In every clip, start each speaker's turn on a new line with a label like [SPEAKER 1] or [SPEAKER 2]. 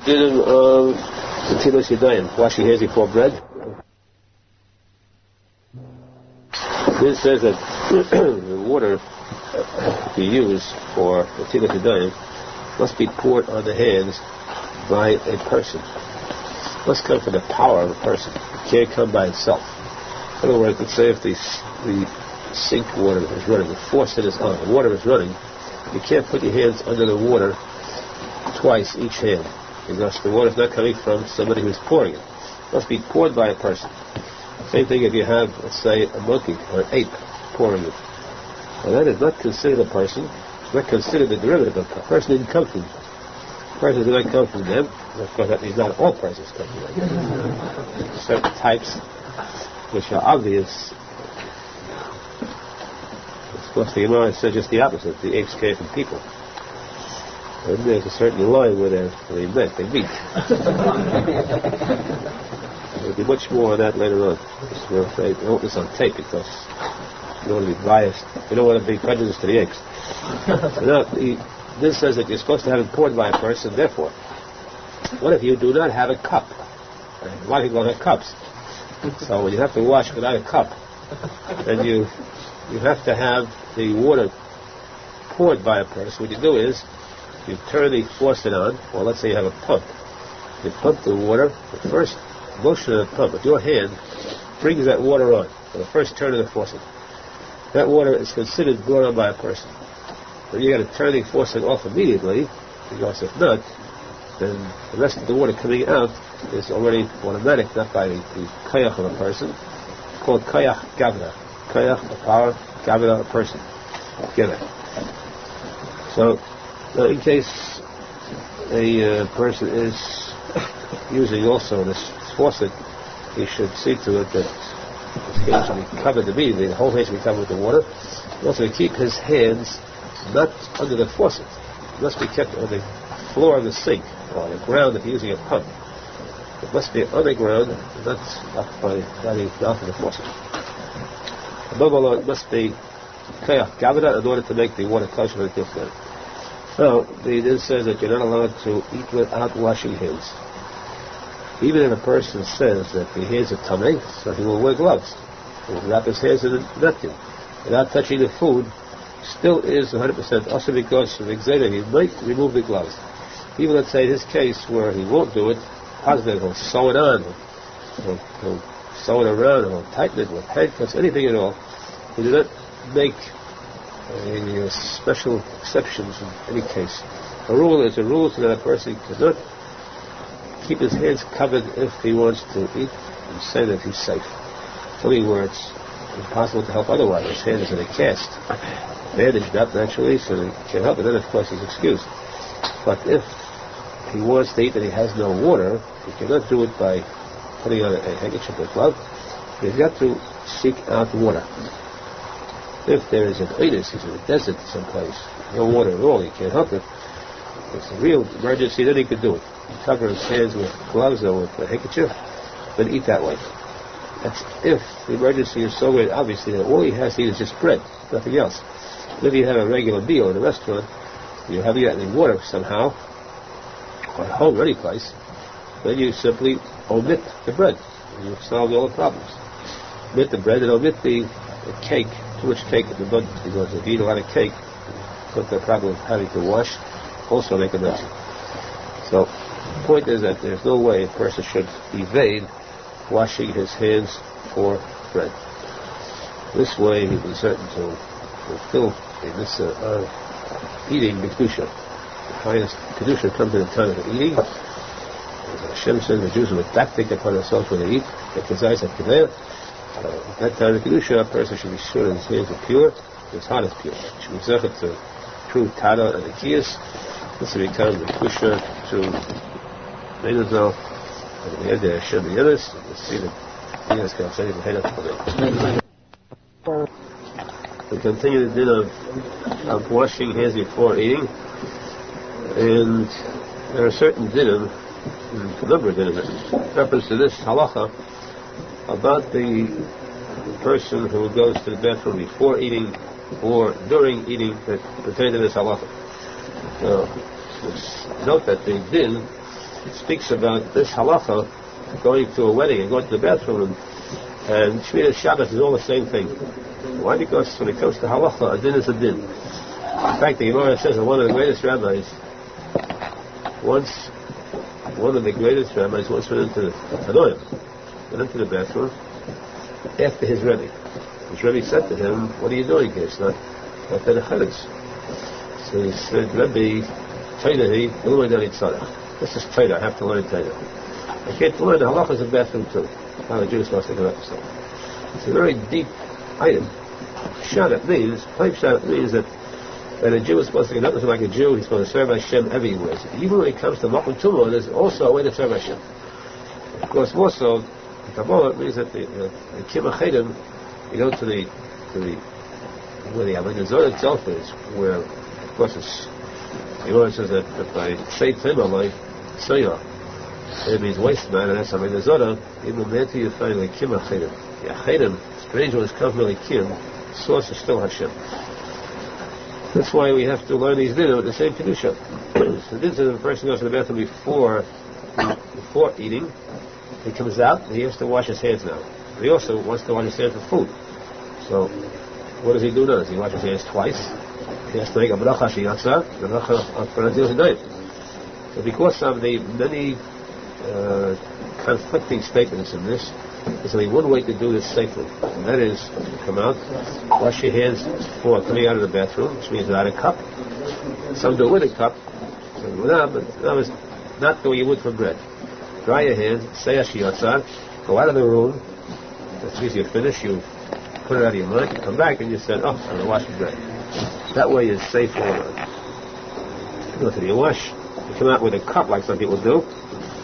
[SPEAKER 1] Din of Tikuney Zohar, washing hands before bread. This says that the water to use for the Tikuney Zohar must be poured on the hands by a person. It must come from the power of a person. It can't come by itself. In other words, let's say if the sink water is running, the faucet is on, the water is running, you can't put your hands under the water twice each hand, because the water is not coming from somebody who's pouring it. It must be poured by a person. Same thing if you have, let's say, a monkey or an ape pouring it. Well, that is not considered a person. It's not considered a derivative of a person. Didn't come from them. Persons did not come from them. Of course, that means not all persons come from them. Certain types which are obvious. Of course, the Gemara said just the opposite. The apes came from people. And there's a certain line where they met. They meet. There'll be much more on that later on. We're afraid I want this on tape because you don't want to be biased. You don't want to be prejudiced to the apes. Now, this says that you're supposed to have it poured by a person. Therefore, what if you do not have a cup? A lot of people don't have cups. So when you have to wash without a cup, then you have to have the water poured by a person. What you do is you turn the faucet on, or let's say you have a pump. You pump the water. The first motion of the pump with your hand brings that water on. For the first turn of the faucet, that water is considered brought on by a person. But you got to turn the faucet off immediately, because if not, then the rest of the water coming out is already automatic, not by the koyach of a person. It's called koyach gavra. Koyach, a power, gavra, a person. Together. So, in case a person is using also this faucet, he should see to it that his hands should be covered immediately. The whole hand should be covered with the water. And also to keep his hands not under the faucet. It must be kept on the floor of the sink, or the ground if you're using a pump. It must be on the ground, not up by the mouth of the faucet. Above all, it must be koyach gavra in order to make the water kosher and different. Now, it says that you're not allowed to eat without washing hands. Even if a person says that the hands are tamei, so he will wear gloves. He will wrap his hands in a napkin without touching the food. Still is 100% also because of exeter, he might remove the gloves. Even let's say in his case where he won't do it, positive, he'll sew it on, he'll sew it around, he'll tighten it with handcuffs, anything at all. He did not make any special exceptions in any case. A rule is a rule so that a person cannot keep his hands covered if he wants to eat and say that he's safe. Only where it's impossible to help otherwise. His hand is in a cast, bandaged up naturally, so he can't help it. Then, of course, he's excused. But if he wants to eat and he has no water, he cannot do it by putting on a handkerchief or glove. He's got to seek out water. If there is an oasis, he's in a desert someplace, no water at all, he can't help it. It's a real emergency, then he could do it. He cover his hands with gloves or with a handkerchief, then eat that way. That's if the emergency is so great, obviously, that all he has to eat is just bread, nothing else. If you have a regular meal in a restaurant, you haven't got any water somehow, or at home or any place, then you simply omit the bread. And you've solved all the problems. Omit the bread and omit the cake, too much cake in the bun, because if you eat a lot of cake, it's the problem of having to wash, also make a mess. So, the point is that there's no way a person should evade washing his hands for bread. This way he will certain to fulfill in this eating the kedusha. The highest kedusha comes in the time of eating. As Hashem says, the Jews will take upon themselves when they eat. At that time of kedusha, a person should be sure that his hands are pure, his heart is pure. He should be zeichet to true tada and akiyas. This will become the kedusha to Arizal and the Eder Hashem the others. Let's see that he has come saying the head of the we continue the din of washing hands before eating, and there are certain dinim, a number of dinim, in reference to this halacha about the person who goes to the bathroom before eating or during eating that pertain to this halacha. Now, let's note that the din speaks about this halacha, going to a wedding and going to the bathroom, and Shmini Shabbos is all the same thing. Why? Because when it comes to halacha, a din is a din. In fact, the Gemara says that one of the greatest rabbis once went into the bathroom after his Rebbe. His Rebbe said to him, "What are you doing here? It's not the Chassidus." So he said, "Rebbe, this is Torah. I have to learn Torah. I can't learn the halacha in the bathroom too. How the Jews must conduct themselves." It's a very deep item. Pshat means that a Jew is supposed to conduct himself like a Jew. He's supposed to serve Hashem everywhere. So even when it comes to Makom Tumah, there's also a way to serve Hashem. Of course, more so, Kabbalah means that the Kiruv Chedim, you go to the where the Avodah Zohar itself is, where of course it's the Gemara says that by Sheit Tzimah Soya, it means waste man, and that's Avodah Zohar. Even there you find the Kiruv Chedim. The Chedim, strange ones come from the Kim. The source is still Hashem. That's why we have to learn these dinim at the same kedusha. So this is the person goes to the bathroom before eating. He comes out and he has to wash his hands now. He also wants to wash his hands for food. So what does he do now? Does he wash his hands twice? He has to make a bracha sheyatza, the bracha of Paradil. So because of the many conflicting statements in this, there's only one way to do this safely, and that is to come out, wash your hands before coming out of the bathroom, which means without a cup. Some do it with a cup, some without, but that was not the way you would for bread. Dry your hands, say Ashiyatza, go out of the room, as soon as you finish, you put it out of your mind, you come back and you said, I'm going to wash the bread. That way is safe all around. You wash, you come out with a cup like some people do.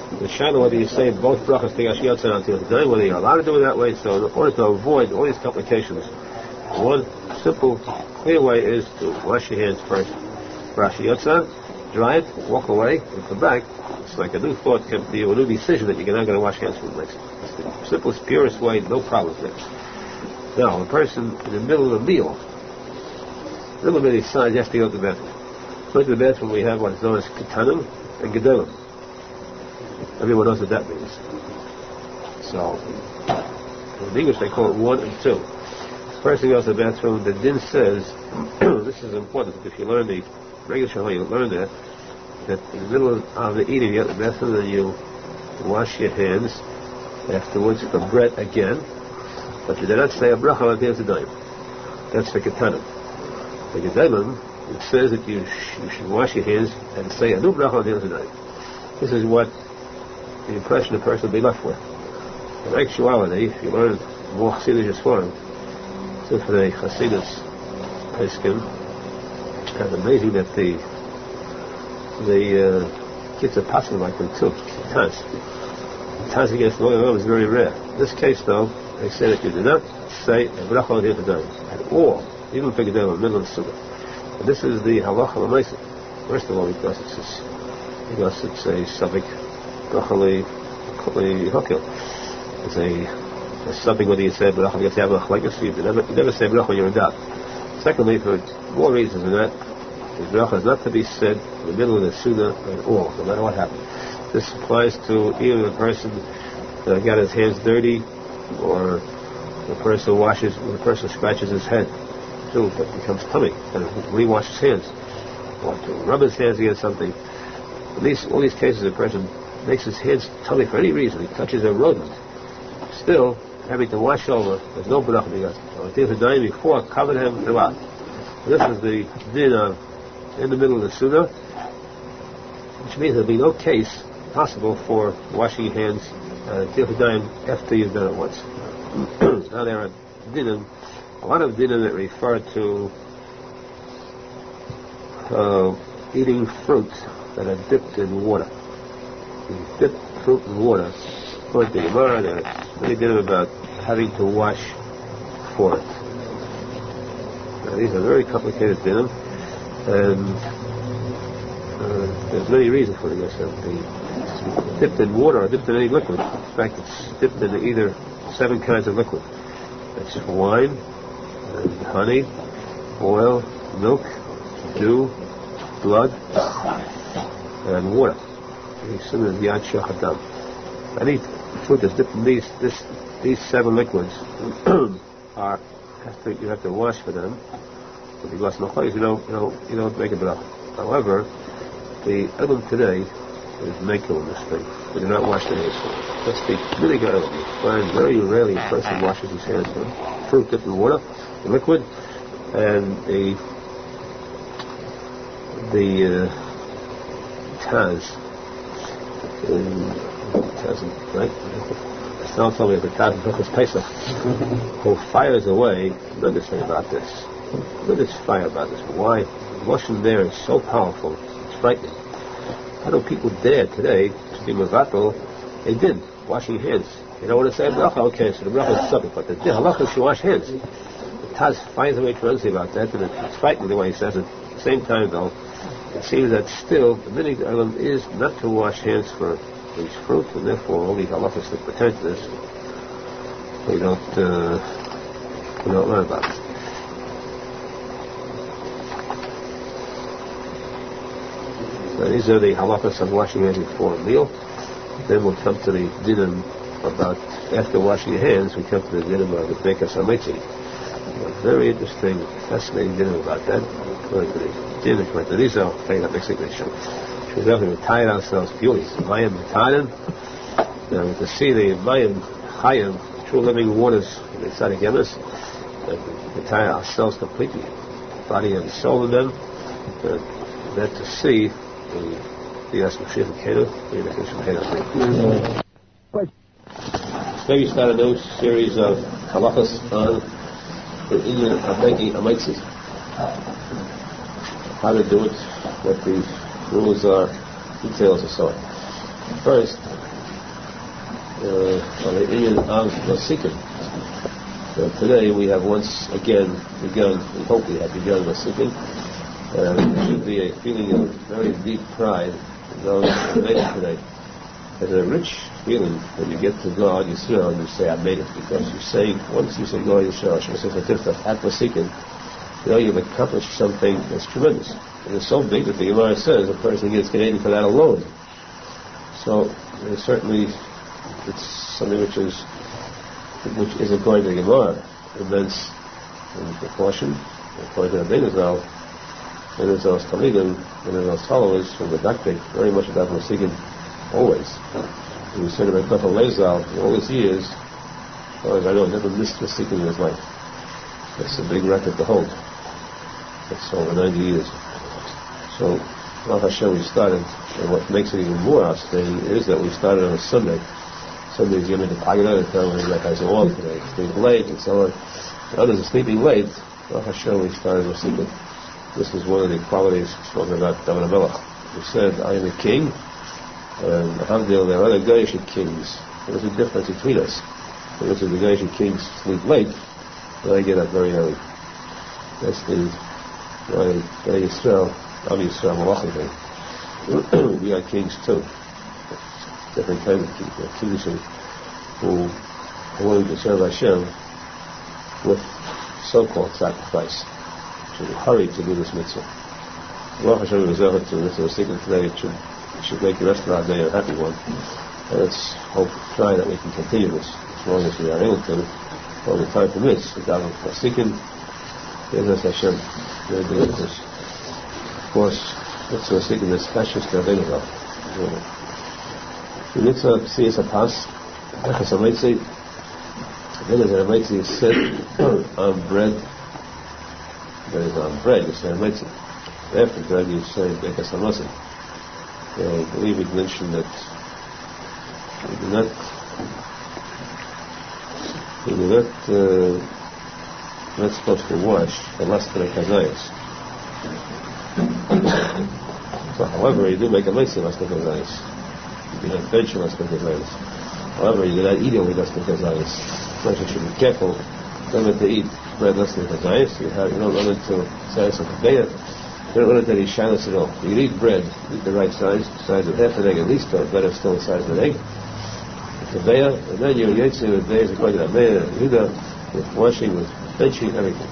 [SPEAKER 1] The shadow, whether you say both brachas Tegashiyatza until the day, whether you're allowed to do it that way, so in order to avoid all these complications, one simple, clear way is to wash your hands first. Brashiyatza, dry it, walk away, and come back. It's like a new thought comes to you, a new decision that you're not going to wash hands for the next. It's the simplest, purest way, no problems there. Now, a person in the middle of the meal, he decides he has to go to the bathroom. Going to the bathroom, we have what is known as ketanim and gedolim. Everyone knows what that means. So, in English they call it 1 and 2. The person goes to the bathroom, the din says, this is important, if you learn the regular Shulchan, you learn that in the middle of the eating, you go to the bathroom and you wash your hands afterwards for bread again, but you do not say a bracha at the end of the day. That's the ketanim. The gedolim, it says that you should wash your hands and say a new bracha at the end of the day. This is what the impression the person will be left with. In actuality, if you learn more Chassidus form, so for the Chassidus posek, it's amazing that the kids are possible like them too. Taz against the Lord is very rare. In this case, though, they say that you do not say a bracha on the other day at all, even if you do in the middle of the sukkah. And this is the halacha l'maisa. First of all, because it's a tzadik. It's a something whether you say bracha against Yaakov like you never say bracha when you're in doubt. Secondly, for more reasons than that, the bracha is not to be said in the middle of the sunnah at all, no matter what happens. This applies to either the person that got his hands dirty, or the person scratches his head, too, that becomes tummy, and re-wash his hands, or to rub his hands against something. In all these cases, the person makes his hands tummy for any reason. He touches a rodent. Still, having to wash over, there's no bracha because until the day before, covered him throughout. This is the din of in the middle of the sunnah, which means there'll be no case possible for washing your hands until the day after you've done it once. Now there are dinim, a lot of dinim that refer to eating fruit that are dipped in water. You dip fruit in water. According to the Gemara, there are many dinim about having to wash for it. Now, these are very complicated dinim, and there's many reasons for this. It's dipped in water or dipped in any liquid. In fact, it's dipped in either 7 kinds of liquid. It's wine, and honey, oil, milk, dew, blood, and water. Simon Yad Shachadam. Any food that's dipped in these 7 liquids you have to wash for them. If you wash no you don't make a bracha. However, the element today is mekel in this thing. We do not wash the hands. That's the really good element. You find very rarely a person washes his hands with fruit dipped in water, the liquid, and the Taz, right? Now tell me if the Taz is Pesach, who fires away. Look at this about this. Look at this fire about this. Why? Washing there is so powerful. It's frightening. How do people dare today to be mevatel? They did washing hands. You don't want to say bracha, okay? So the bracha is something, but the halacha is to wash hands. The Taz finds a way tremendously about that, and it's frightening the way he says it. At the same time, though, it seems that still the minig element is not to wash hands for these fruit, and therefore all these halachas that pertain to this, we don't learn about it. So these are the halachas of washing hands before a meal. Then we'll come to the dinim about after washing your hands. We come to the dinim of the bekas hametzi. A very interesting, fascinating dinim about that. According to the dinim, according to these are basically we have to retire ourselves purely. Mayim retired. Now to see the mayim chayim, true living waters in the tzadik yemes, and retire ourselves completely, body and soul in them. That to see the Moshe Feinstein. Maybe start a new series of halachas on the Indian of making a mitzvah. How to do it, what the rules are, details and so on. First, on the Indian of Masikin. Today we have once again begun, we hope we have begun Masikin. There should be a feeling of very deep pride in those who made it today. There's a rich feeling when you get to God Yisrael and you say, I made it, because you say, once you say God Yisrael, at Masikin, you've accomplished something that's tremendous. And it's so big that the Gemara says a person gets Canadian for that alone. So certainly it's something which is according to the Gemara immense in proportion. According to the Arizal, Arizal's Talmidim, Arizal's followers from the Daktik, very much about Masikin always. He was saying about Arizal in all his years, as far as I know, never missed Masikin in his life. That's a big record to hold. That's over 90 years. So, Baruch Hashem, we started, and what makes it even more outstanding is that we started on a Sunday. Sundays, you the Pagana, the time when the guys are on today, sleeping late, and so on. And others are sleeping late. Baruch Hashem, we started Masikin. This is one of the qualities spoken about David HaMelech. He said, I am a king, and Hamdil, there are other Goyish kings. There's a difference between us. Because if the Goyish kings sleep late, then I get up very early. That's the Yisrael, Am Yisrael Malachim thing. We are kings too. Different kinds of kings. There are kings who are willing to serve Hashem with so-called sacrifice. To hurry to do this mitzvah. Baruch Hashem is over to this secret today. It should make the rest of our day a happy one. And let's try that we can continue this as long as we are able to, all the time permits. Without seeking, give us Hashem. Of course, mitzvah seeking this precious to Arizal. The mitzvah sees a pass. Bekas hametzi. Then as a hametzi is set on bread. That is on bread, you say hametzi. After bread, you say bekas hametzi. I believe we mentioned that we're not supposed to wash unless for the kazayas. So, however, you do make a mitzvah unless for the kazayas. You have bench unless for the kazayas. However, you do not eat only less than kazayas. So you should be careful not to eat bread less than kazayas. You don't run into size of kazayas. You don't run into any shyness at all. You eat bread, eat the right size of half an egg at least, or better still the size of an egg. Kavaya, and then you're yotze with days according to Ameya and Yehuda, with washing, with benching, everything.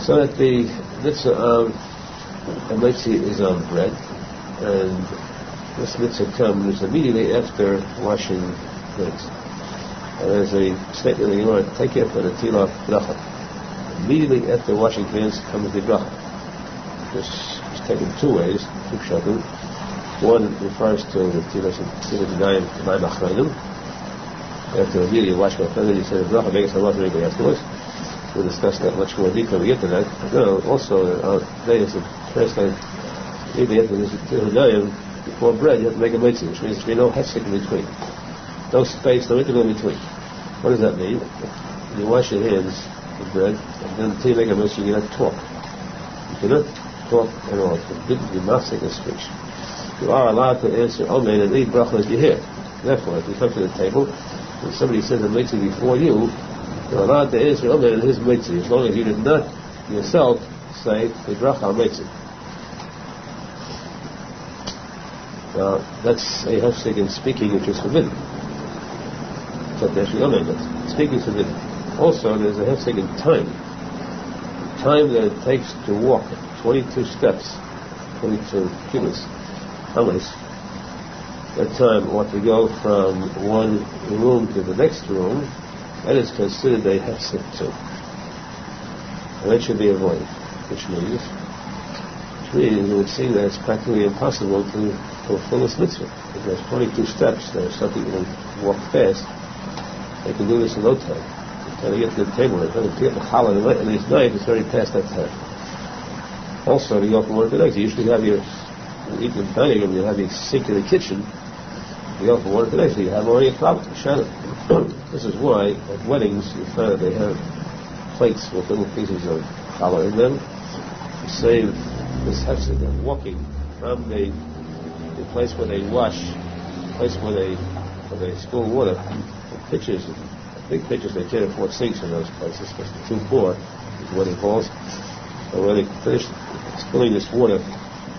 [SPEAKER 1] So that the mitzvah of hametzi is on bread, and this mitzvah comes immediately after washing hands. And there's a statement that you want to take it for the tila bracha. Immediately after washing hands comes the bracha. This is taken two ways, two pshatim. One refers to the tila d'nayim achronim. After immediately wash my hands, you say the bracha, make it so much afterwards. We'll discuss that much more detail when we get to that. No, also, today is the first time, immediately after this tila d'nayim, before bread, you have to make a mitzvah, which means there should be no hefsek in between. No space, no interval in between. What does that mean? You wash your hands with bread, and then until you make a mitzvah, you cannot talk. You cannot talk at all. It's forbidden to be mafsek in speech. You are allowed to answer amen and eat bracha as you hear. Therefore, if you come to the table, and somebody says a mitzvah before you, you're allowed to answer amen and his mitzvah, as long as you did not yourself say the bracha mitzvah. Now, that's a hefsek in speaking which is forbidden. But speaking is forbidden. Also, there's a hefsek in time. Time that it takes to walk 22 steps, 22 cubits. How many? That time ought to go from one room to the next room, that is considered a hefsek too. And that should be avoided, which means it would seem that it's practically impossible to fulfill this mitzvah. If there's 22 steps, there's some people who walk fast, they can do this in no time. By the time they get to the table, they're trying to pick up a challah, and it's night, it's already past that time. Also, to go from one to the next, you usually have your, eat in the dining room, you have your sink in the kitchen, you go from one to the next, you have already a challah, shana. This is why, at weddings, you find that they have plates with little pieces of challah in them, to save this hefsek of walking from the place where they wash, the place where they spill water, the pitchers, big pitchers, they can't afford sinks in those places because they're too poor, is what it calls. And when they finish spilling this water,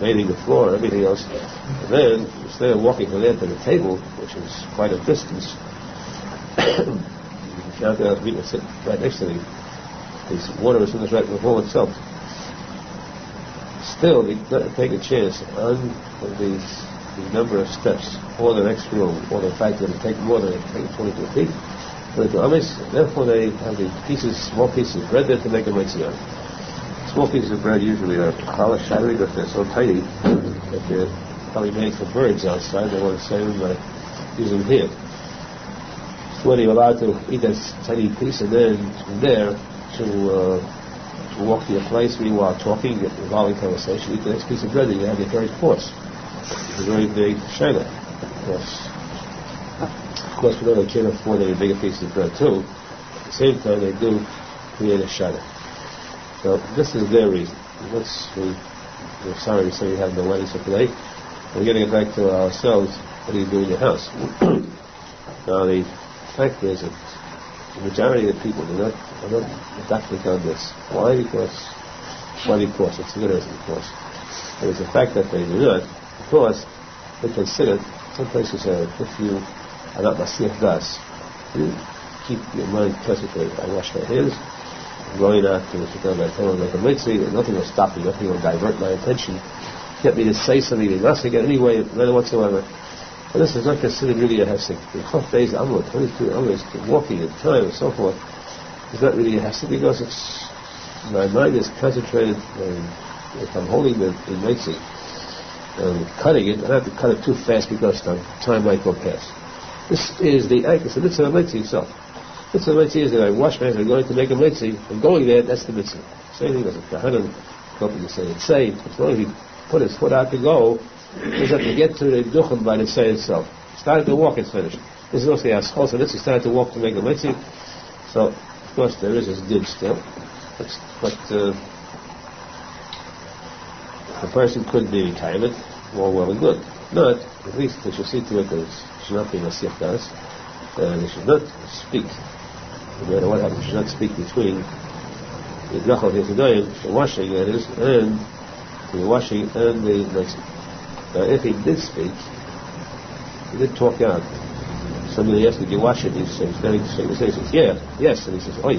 [SPEAKER 1] bathing the floor and everything else, and then instead of walking from there to the table, which is quite a distance, you can count out people sit right next to the water as soon as right in the hole itself. Still, they take a chance on the number of steps, or the next room, or the fact that it takes more than 22 feet. Therefore, they have the small pieces of bread there to make a mitzvah. Small pieces of bread usually are challah shattery, but they're so tiny that they're probably made for birds outside. They want to save them by using them here. So when you're allowed to eat that tiny piece, and then from there to walk to your place, meanwhile talking, involving conversation, eat the next piece of bread, and you have your third course. It's a very big shayla. Of course, we know they can't afford any bigger pieces of bread too. At the same time, they do create a shayla. So this is their reason. We're sorry to say we have no weddings for today. We're getting it back to ourselves. What do you do in your house? Now, the fact is that the majority of the people are not adapting on this. Why? Because it's a good reason, of course. But it's the fact that they do not, because they consider, some places say, if you are not Mashiach Das, you keep your mind concentrated. I wash my hands, I'm going out to sit down my table and make a mitzvah, nothing will stop me, nothing will divert my attention, get me to say something, nothing in any way, none whatsoever. And this is not considered really a hefsek. The half days, 22 hours, walking in time and so forth, is not really a hefsek because my mind is concentrated, and if I'm holding the mitzvah and cutting it, I don't have to cut it too fast because time might go past. This is the anchor, the mitzvah of mitzvah itself. The mitzvah of mitzvah is that I wash my hands, I'm going to make a mitzvah, I'm going there, that's the mitzvah. Same thing as a Aharon, hoping to say it's saved. As long as he put his foot out to go, he doesn't have to get to the duchen by the say itself. Started to walk, it's finished. This is also the ashol, so this is started to walk to make a mitzvah. So, of course, there is this dib still. But the person could be retirement, more well and good. Not, at least they should see to it that it should not be Mashiach Das, and they should not speak. No matter what happens, they should not speak between the brachot yesodayim, the washing, that is, and the washing and the mitzvah. Now, if he did speak, he did talk out. Somebody asked, did you wash it? He says, he says, yeah, yes. And he says, oi.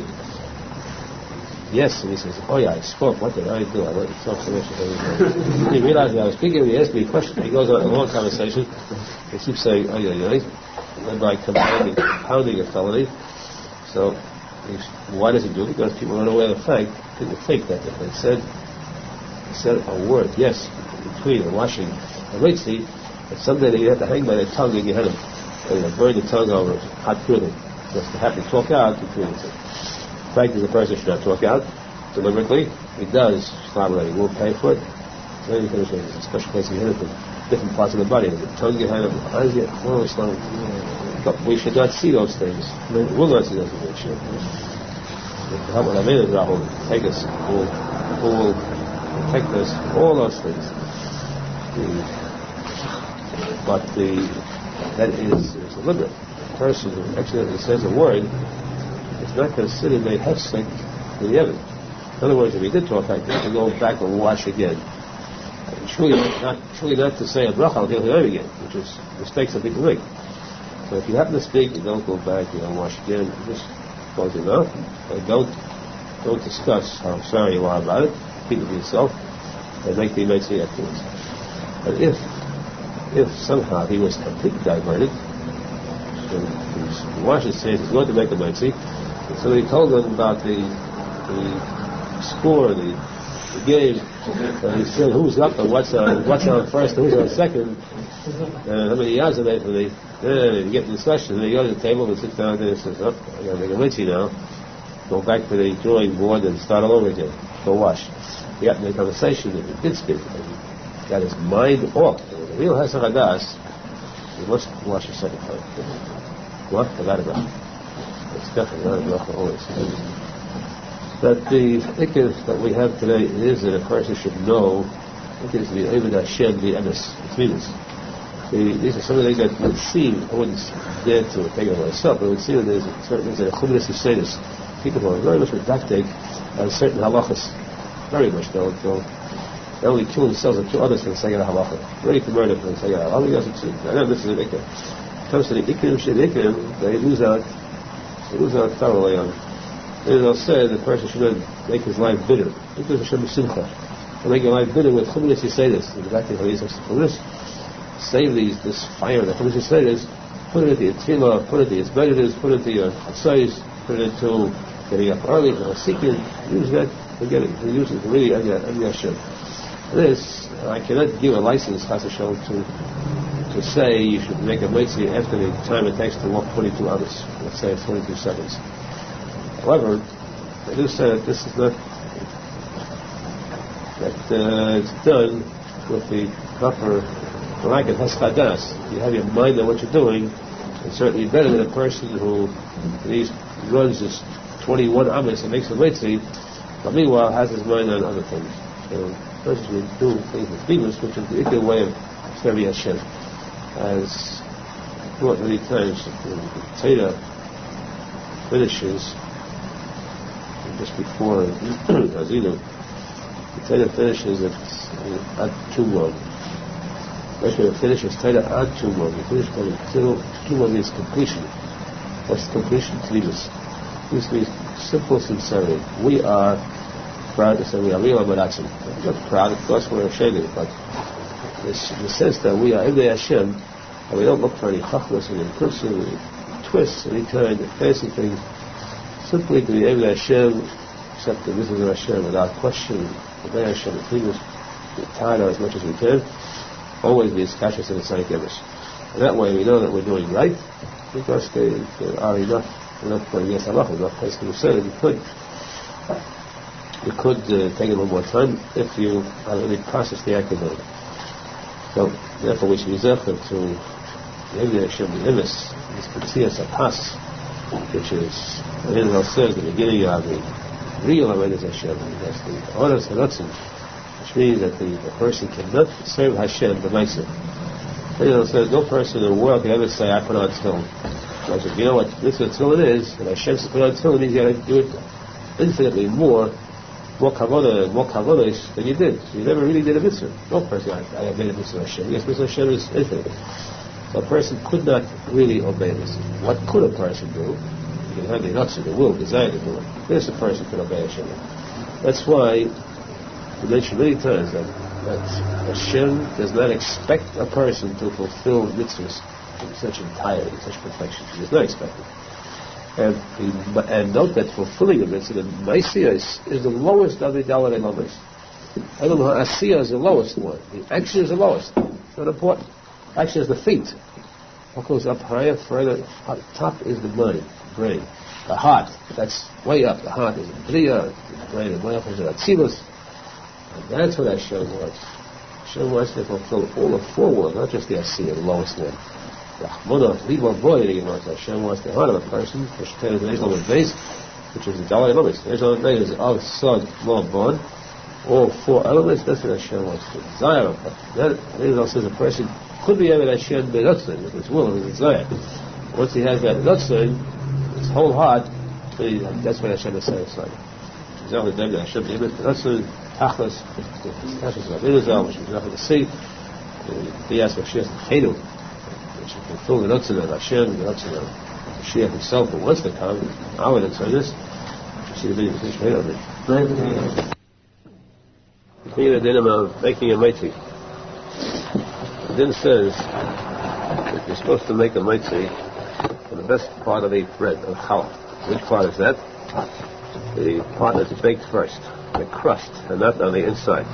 [SPEAKER 1] yes, and he says, oh yeah, I spoke, what did I do? I went and talked so much. He realized that I was speaking, and he asked me a question. He goes on a long conversation. He keeps saying, oh yeah, and by compounding a felony. So, why does he do it? Because people run away with the fact, people think that if they said a word, yes, between and washing the mitzi, that someday they have to hang by their tongue and you had to burn the tongue over hot cooling. Just to have to talk out between the two. The fact is the person should not talk out deliberately. He does, he won't pay for it. So then you can there's a special place you hit it from different parts of the body. The tongue you have, eyes you have, we should not see those things. We will not see those things. The help of Rav will take us, who will protect us, all those things. But that is deliberate. The person who accidentally says a word is not considered a hefsek to the evidence. In other words, if he did talk like that, to go back and wash again. Truly not to say a bracha, he'll hear again, which is mistakes that people make. So if you happen to speak, you don't go back, you don't wash again, you just close your mouth, and don't discuss how sorry you are about it, keep it to yourself, and make the immensely afterwards. But if somehow he was completely diverted, and he washes says he's going to make a mitzi, so he told them about the score, the game, and he said who's up and what's on first and who's on second, and how many yards are they for the. Then you get the discussion, and you go to the table and sit down there and says, oh, I gotta make a mitzi now. Go back to the drawing board and start all over again. Go wash. He got in the conversation that he did speak, and he got his mind off. It was a real hasachadas. He must wash a second time. What? Forgot about it. It's definitely not a bracha always. But the ikir that we have today is that a person should know it is the Eved Hashem, the emes, the tzmidas. These are some of the things that would seem, I wouldn't dare to take it myself, but it would seem that there's certain things that are chumras yisodis. People who are very much redactic on certain halachas. Very much. They only kill themselves and kill others for the sake of the halacha. Ready to murder for the sake of the halacha. I know this is an ikir. When it comes to the ikir, they lose out thoroughly on. Arizal said the person should not make his life bitter. Ikir Hashem simcha. To make your life bitter with chumras yisodis. The fact that he uses chumras. Save this fire that comes to say this, put it into your tefillah, put it into your meditators, put it into your chatzos, put it into getting up early, seeking, use that, forget it, use it really on Hashem. This, I cannot give a license, Chas Hashem, to say you should make a mitzvah after the time it takes to walk 22 hours, let's say 22 seconds. However, I do say that this is not, it's done with the proper like it has chadas. You have your mind on what you're doing. It's certainly better than a person who runs this 21 amas and makes a mitzvah, but meanwhile has his mind on other things. So a person should do things with demons, which is the equal way of serving Hashem. As brought many times, the Torah finishes just before Azinu. The Torah finishes at Teshuva. Actually, the finish is Torah ad Teshuva. The finish Teshuva means completion. What's completion? Tznius. This means simple sincerity. We are proud to say we are real Menachem. We're not proud, of course, we're ashamed, but in the sense that we are Eved Hashem, and we don't look for any chachmas, any kursim, any twists, any kind of fancy things. Simply to be Eved Hashem, accept the business of Hashem without question, obey Hashem, the things, be tired as much as we can. Always be as cautious and tzadik emes. And that way we know that we're doing right, because there are enough going against halacha, enough places to say that you could take a little more time if you already process the act of it. So therefore we should be zecher to Eved Hashem the emes, this Petzias Apas, which is, Arizal says, the beginning of the real Avodas Hashem. That's the R Nosson, which means that the person cannot serve Hashem the Ma'aseh. Arizal says no person in the world can ever say, I put on tefillin. So you know what this tefillin is, and Hashem says put on tefillin means you got to do it infinitely more kavodah than you did. You never really did a mitzvah. No person, I have made a mitzvah Hashem. Yes, mitzvah Hashem is infinite. So a person could not really obey this. What could a person do? can have the Ratzon, the will, desire to do it. There's a person who can obey Hashem. That's why we mentioned many times that Hashem does not expect a person to fulfill mitzvahs in such entirety, in such perfection. He does not expect it. And note that fulfilling a mitzvah, the Maasiyah is the lowest of the Dalei Lamas. I don't know how Asiyah is the lowest one. The action is the lowest. It's not important. Action is the feet. What goes up higher, further? Top is the mind, brain. The heart, that's way up. The heart is the Bria, the brain is way up, is the Atzilus. And that's what Hashem wants. Hashem wants to fulfill all the four worlds, not just the Asiyah, the lowest one. Hashem wants the heart of a person, which is the Dalei Lamas. Arizal is Av, Sod, Lo, Bon. All four elements, that's what Hashem wants to desire of her. That Arizal says a person could be able to Hashem be Nosson, with his will and his desire. Once he has that Nosson, his whole heart, that's what Hashem is satisfied. Exactly, that Hashem be able to Nosson, Tachlis, Tachlis of Arizal, which is nothing to see. He asks Mashiach Chenu, which will fulfill the Nosson of Hashem, the Nosson of Mashiach himself, who wants to come. Our Nosson is, you see the video position right on it. The din of making a mitzvah. The din says that you're supposed to make a mitzvah from the best part of the bread, of challah. Which part is that? The part that's baked first, the crust, and not on the inside.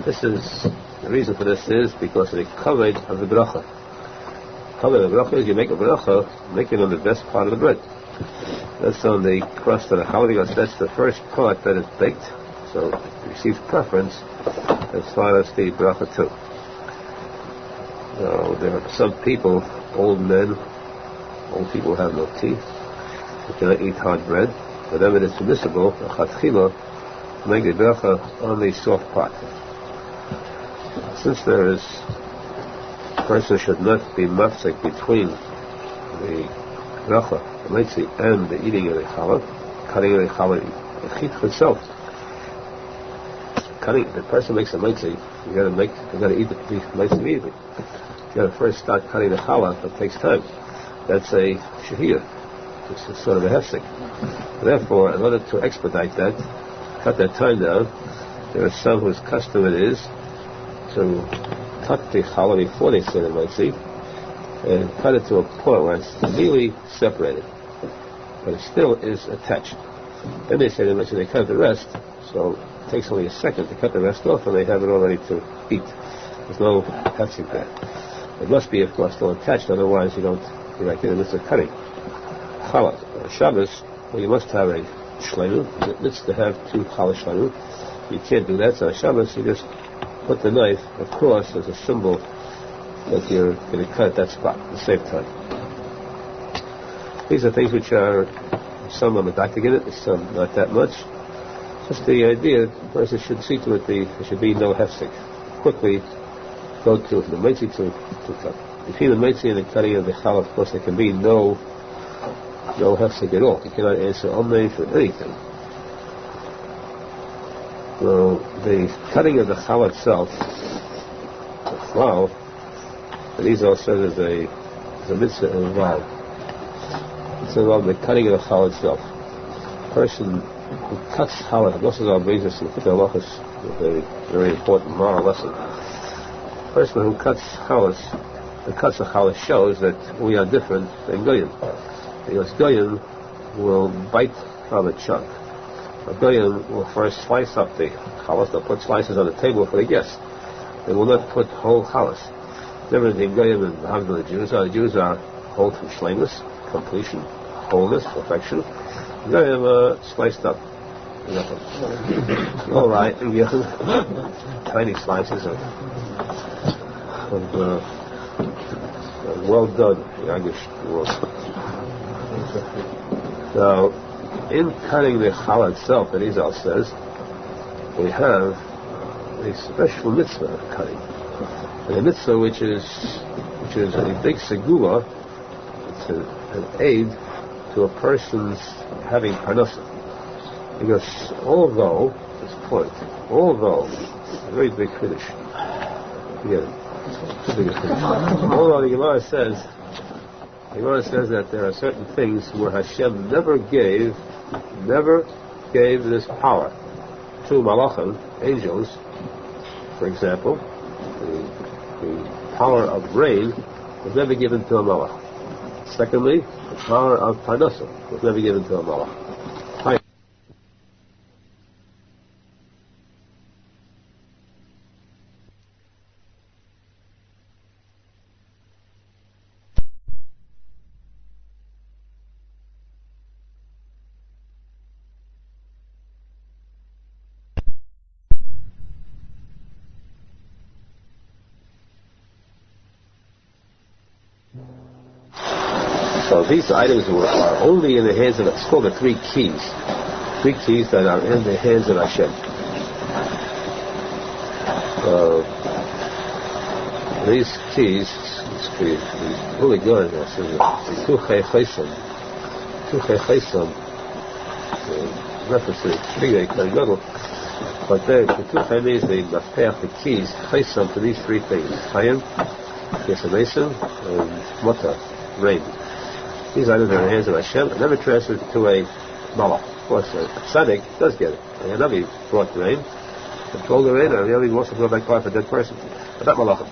[SPEAKER 1] The reason for this is because of the coverage of the bracha. Coverage of the bracha is you make a bracha, make it on the best part of the bread. That's on the crust of the challah, because that's the first part that is baked. So it receives preference as far as the bracha too. Now, there are some people, old people have no teeth, they cannot eat hard bread. For them it is permissible, to make the bracha on the soft part. Since a person should not be mafsek between the bracha, the mitzvah, and the eating of the challah, cutting of the challah, the chit itself. The person makes a mitzvah, you got to eat the mitzvah immediately. You got to first start cutting the challah. That takes time. That's a shahir. It's sort of a hefsek. Therefore, in order to expedite that, cut that time down, there are some whose custom it is to cut the challah before they say the mitzvah and cut it to a point where it's really separated, but it still is attached. Then they say the mitzvah, they cut the rest, so it takes only a second to cut the rest off, and they have it all ready to eat. There's no hefsek there. It must be, of course, still attached, otherwise you're not getting the mitzvah cutting. Challah. Shabbos, well, you must have a shleinu. It needs to have two challah shleinu. You can't do that, so on Shabbos you just put the knife across as a symbol that you're going to cut at that spot at the same time. These are things which are, some are medactic in it, some not that much. Just the idea, the person should see to it there should be no hefsek. Quickly go to the mitzvah to cut. Between the mitzvah and the cutting of the challah, of course, there can be no hefsek at all. You cannot answer omnei for anything. So the cutting of the challah itself, the flour, that Arizal says is a mitzvah involved. It's involved in the cutting of the challah itself. A person who cuts challah, Arizal brings us in the Halacha, a very, very important moral lesson. A person who cuts challah, the cuts of challah shows that we are different than goyim. Because goyim will bite from a chunk. A goyim will first slice up the challah. They'll put slices on the table for the guests. They will not put whole challah. Different than goyim and the Jews are. The Jews are whole from shleimus, completion, wholeness, perfection. Goyim are sliced up. All right, tiny slices of well done. Now, in cutting the challah itself, Arizal says, we have a special mitzvah of cutting. And a mitzvah which is a big segula, it's an aid to a person's having parnasa. Because although, a very big Kiddush, although the Gemara says The Gemara says that there are certain things where Hashem never gave this power to malachim, angels. For example, the power of rain was never given to a malach. Secondly, the power of parnasa was never given to a malach. So these items are only in the hands of, it's called the three keys that are in the hands of Hashem. These keys, it's really good. Tuchei Chesam, reference to the Shigei Kaggadol, but the Tuchei means the Mafpeach, the keys, Chesam, to these three things: Chayim, Yesamesim, and Mota, rain. These items are in the hands of Hashem and never transferred to a malach. Of course, a tzadik does get it. A Navi brought rain, controlled the rain, and the Navi also brought back life for a dead person. But not malachim.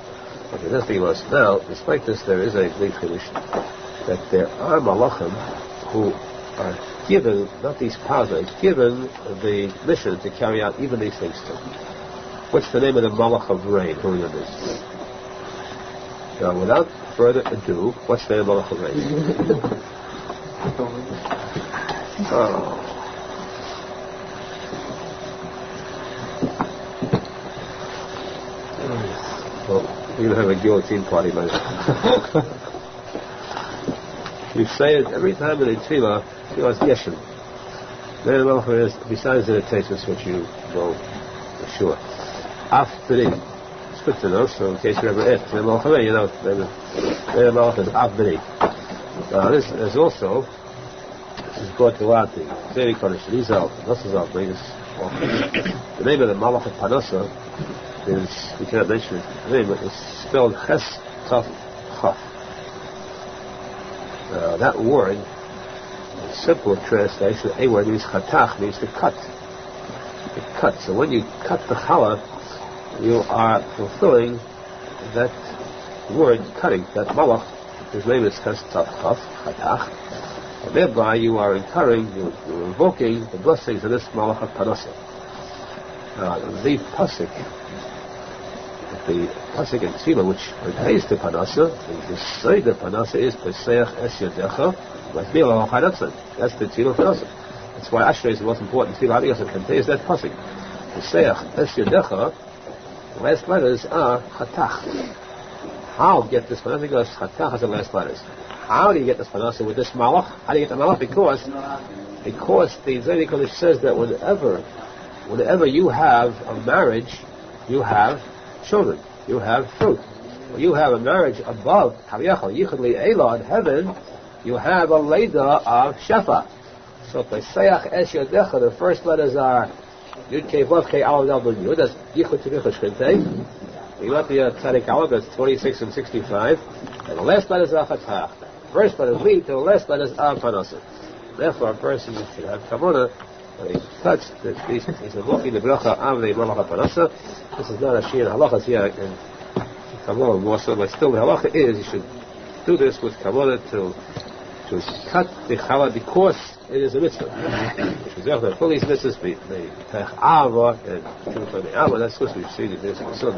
[SPEAKER 1] Okay, that's the Gemara. Now, despite this, there is a big tradition that there are malachim who are given, not these powers, but given the mission to carry out even these things too. What's the name of the malach of rain? Who remembers? Now, without further ado, what's the name of the rain? Well, we're going to have a guillotine party later. We say it every time in the Tefillah is Geshem. The name of the is, besides the notations which you know for sure. After it's good to know, so in case you ever ask, you know, the Malach is Avri. This is also, this is brought to out the Zeri Kodesh, Arizal, Nosson bring this. The name of the Malach of Panasa is, we cannot mention it, the name, but it's spelled Ches Taf Chaf. That word, in simple translation, a word means Chatach, means to cut. To cut. So when you cut the challah, you are fulfilling that word, cutting, that malach, his name is Ches Taf Chaf, Chatach, and thereby you are incurring, you're invoking the blessings of this malach of Panasa. The posek in Tefillah, which pertains to Panasa, the side of Panasa is Pesach Es Yadecha, Masbila Ha'Charatzan. That's the Tefillah of Panasa. That's why Ashrei is the most important Tefillah because it contains that posek. Pesach Es Yadecha, the last letters are Chatach. How do you get this Panasa? Because Chatach has the last letters. How do you get this Panasa with this malach? How do you get the malach? Because the Zaydi Kodesh says that whenever you have a marriage, you have children, you have fruit. When you have a marriage above Haviyachal, Yichud Li'ela in heaven, you have a Leda of Shefa. So Pesach Es Yadecha, the first letters are Yud Kei Vav Kei Aleph Dal Yud, that's Yichud Tzidich Shkintei. You got the Tzadik Aleph, that's 26 and 65. And the last letters are Chatach. First letters lead to the last letters are Panasa. Therefore, a person should have Kavanah when he touched he's invoking the bracha of the Malach Panasa. This is not a Shir Halacha here in Kavanah more so, but still the Halacha is you should do this with Kavanah to cut the challah because it is a mitzvah. For these mitzvahs, the Tech Ava and the Ava, that's what we've seen in this. So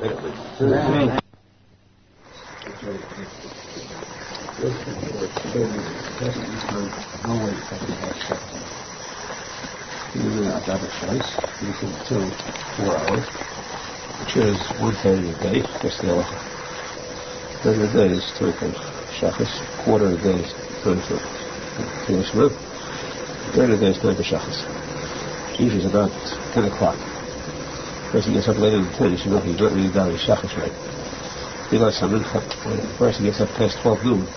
[SPEAKER 1] until 4 hours, which is 1/3 of the day. That's the halacha. Then the day is 2 Shachas, quarter of the day is 2 Shema, third of the day is 9 Shachas. Usually it's about 10 o'clock. The person gets up later than 10, you should know he's not really down in Shachas right. When a person gets up past 12 noon,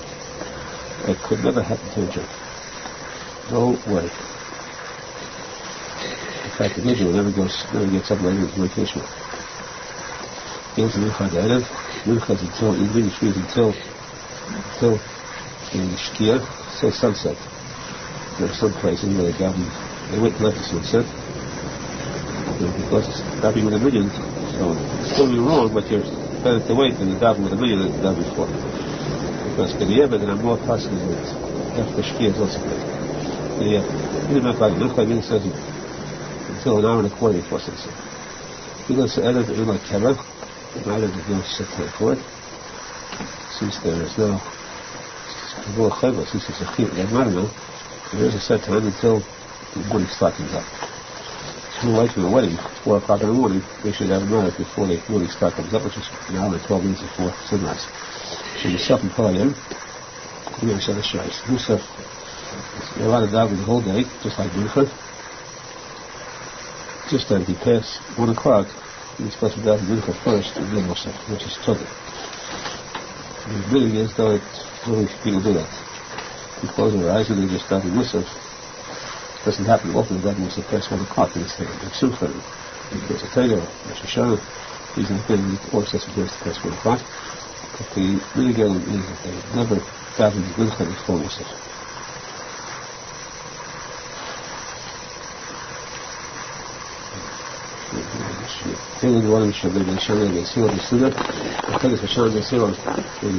[SPEAKER 1] it could never happen to a Jew. No way. In fact, the Jew never gets up later than vacation. He goes to Mincha Erev, Mincha until evening, Shviz until the Shkia, till sunset. There are some places where they wait till after sunset, because it's davening with a million, so it's still wrong, but you're better to wait than the davening with a million than the davening before. Because the Yeved and I'm more possible with after Shkia is also good. The Menachem says until an hour and a quarter before sunset. He goes to edit it like kiruv, neither there's no set time for it. Since there is no more chayva, since it's a chiyuv, there is a set time until the morning star comes up. It's more like in a wedding, 4 o'clock in the morning, they should have a minute before the morning star comes up, which is an hour and 12 minutes before sunrise. So you self-employed him, you never said a shayes. Musaf, you're allowed to daven the whole day, just like Mincha. Just as he passed 1 o'clock, you're supposed to daven Mincha first and then Musaf, which is tzadik. The meaning is, though, only people do that. You close their eyes and they just daven Musaf. It doesn't happen often that Musaf past 1 o'clock in this thing. It's Shulchan, it's a Torah, Rosh Hashanah. These are the things, of course, that's what it is past 1 o'clock. But the meaning is that they never daven Mincha before Musaf. Taylor the one should be the Shana and Sira the Suda. I think it's the Shana and Sira and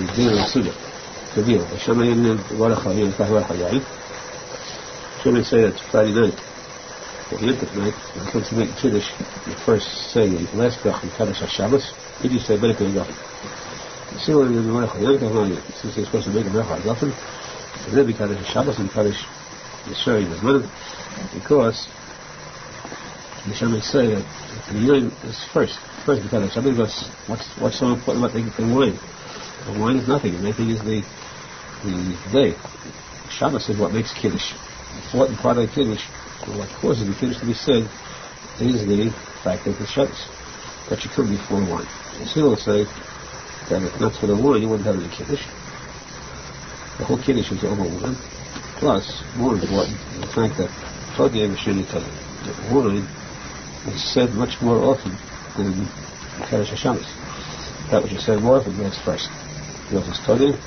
[SPEAKER 1] the Dina and Suda. The deal. The Shana and Waracha and Kahwacha. Shana say that Friday night, or the end of night, when it comes to make Kiddush, you first say the last brach in Kaddish HaShabbos, then you say Bereket HaGafin. Sira and Waracha and Kahwacha, since you're supposed to make a Bereket HaGafin, and then be Kaddish HaShabbos and Kaddish Yisrael as well, because the Shammai say that the urine is first because Shammai goes, what's so important about the wine? The wine is nothing, the main thing is the day. Shabbos is what makes Kiddush. The important part of the Kiddush, what causes the Kiddush to be said, is the fact that the Shabbos, that you could before wine. And so will say that if not for the wine, you wouldn't have any Kiddush. The whole Kiddush is over wine. Plus, more important, the fact that Chodei Mishini Tali, that wine is said much more often than Kaddish HaShabbos. That which is said more often goes first. Because it's Torah,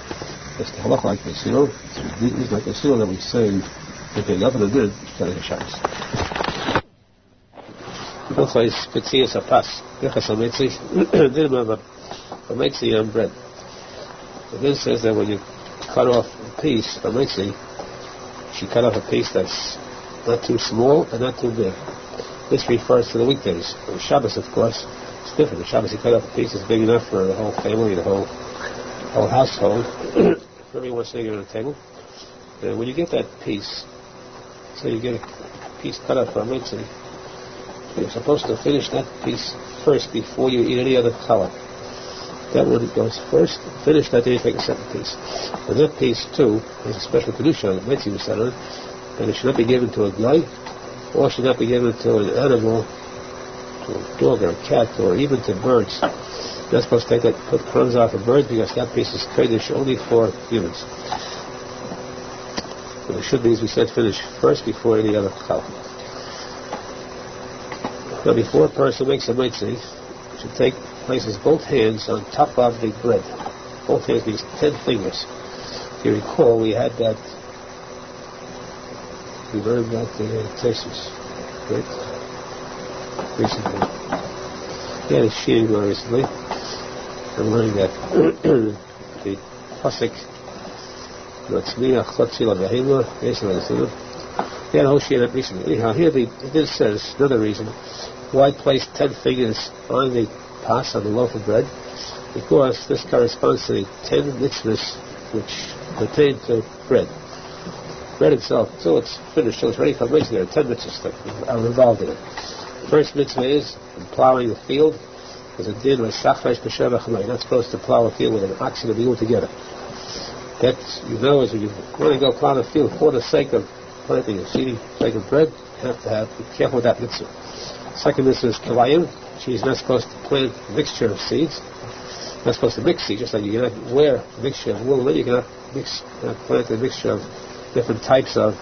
[SPEAKER 1] it's the Halacha like the Siro, it's like the Siro that we say if they love it or did, Kaddish HaShabbos. Also, it's Petzias HaPas, Yechas HaMetzi, didn't have a Metzi on bread. It then says that when you cut off a piece, a Metzi, you cut off a piece that's not too small and not too big. This refers to the weekdays. On Shabbos, of course, it's different. On Shabbos, you cut off a piece that's big enough for the whole family, the whole household. Everyone sitting around the table. And when you get that piece, so you get a piece cut off for a mitzvah, you're supposed to finish that piece first before you eat any other challah. That one goes first, finish that, then you take a second piece. And that piece, too, is a special kedusha on the mitzvah we said on, and it should not be given to a guy, or should not be given to an animal, to a dog or a cat, or even to birds. You're not supposed to put crumbs off a bird because that piece is kodesh only for humans. So it should be, as we said, finish first before any other challah. Now, before a person makes a mitzvah, should places both hands on top of the bread. Both hands means 10 fingers. If you recall, we had that. We learned about the Teshuva, right? Recently. We had a shiur recently. I'm learning that the posek, we had a whole shiur that recently. Anyhow, here this says another reason why place 10 fingers on the pas, on the loaf of bread, because this corresponds to the 10 mitzvahs which pertain to bread. Bread itself, until it's finished, till it's ready for mitzvah, there are 10 mitzvahs that are involved in it. The first mitzvah is plowing the field. There's a din with sachresh b'shem achmai. You're not supposed to plow a field with an ox and a mule together. That, you know, is when you want to go plow the field for the sake of planting and seeding, for the sake of bread, you have to be careful with that mitzvah. Second mitzvah is kilayim. She's not supposed to plant a mixture of seeds. You're not supposed to mix seeds, just like you cannot wear a mixture of wool, then you cannot plant a mixture of different types of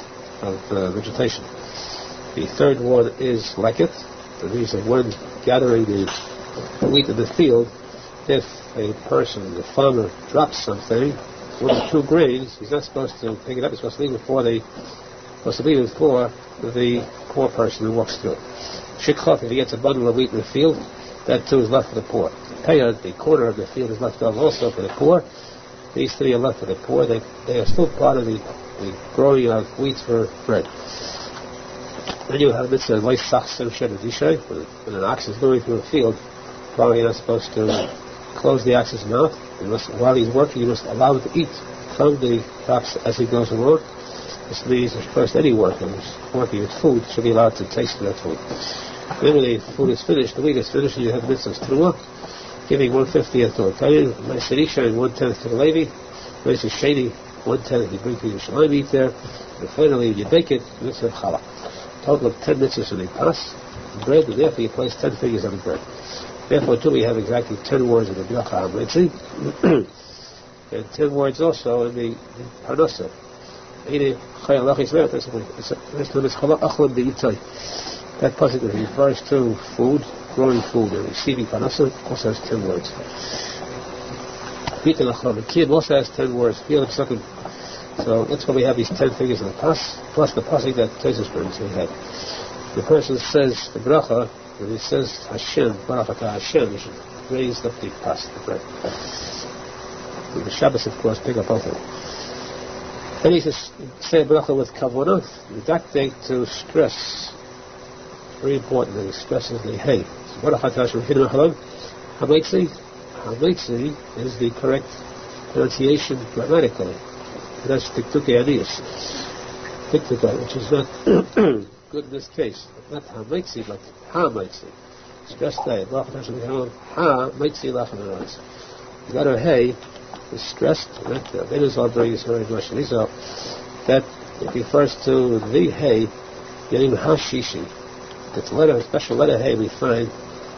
[SPEAKER 1] vegetation. The third one is leket. The reason when gathering the wheat in the field, if a person, the farmer, drops something, one of 2 grains, he's not supposed to pick it up. He's supposed to leave it for the poor person who walks through it. Shikhof, if he gets a bundle of wheat in the field, that too is left for the poor. Payah, the corner of the field, is left over also for the poor. These 3 are left for the poor. They are still part of the growing of wheat for bread. Then you have mitzvah when an ox is going through a field, probably you're not supposed to close the ox's mouth. While he's working, you must allow him to eat from the crops as he goes along. This means that first any worker who's working with food should be allowed to taste that food. Then when the food is finished, the wheat is finished, and you have mitzvahs Truma, giving 1/50th to a Kohen, Ma'aser and 1/10 to the Levi, Ma'aser Sheni, 1/10 you bring to Yerushalmi, eat there, and finally when you bake it, mitzvah Challah. Total of 10 mitzvahs in the pas, bread, and therefore you place 10 figures on the bread. Therefore too we have exactly 10 words in the Bracha HaMetzi, and 10 words also in the Parnasa. That posek that refers to food, growing food, and receiving parnasa also has 10 words. The kid also has 10 words. So that's why we have these 10 figures in the pas, plus the posek that Tesis brings we have. The person says the bracha, when he says Hashem, Baruch Atah Hashem, he should raise up the pas, the bread. The Shabbos, of course, pick up both of them. Then he says, say a bracha with kavanah, didactic to stress. Very important that he stresses the hey. Baruch Atah Hashem, Hametzi. Hametzi is the correct pronunciation grammatically. That's Tikuney Zohar, which is not good in this case. Not Hametzi, but Hametzi. Stress that. Baruch Atah Hashem, Hametzi lachem. The letter hey is stressed. That Arizal brings very much. That it refers to the hey, getting hashishi. That's a special letter hey we find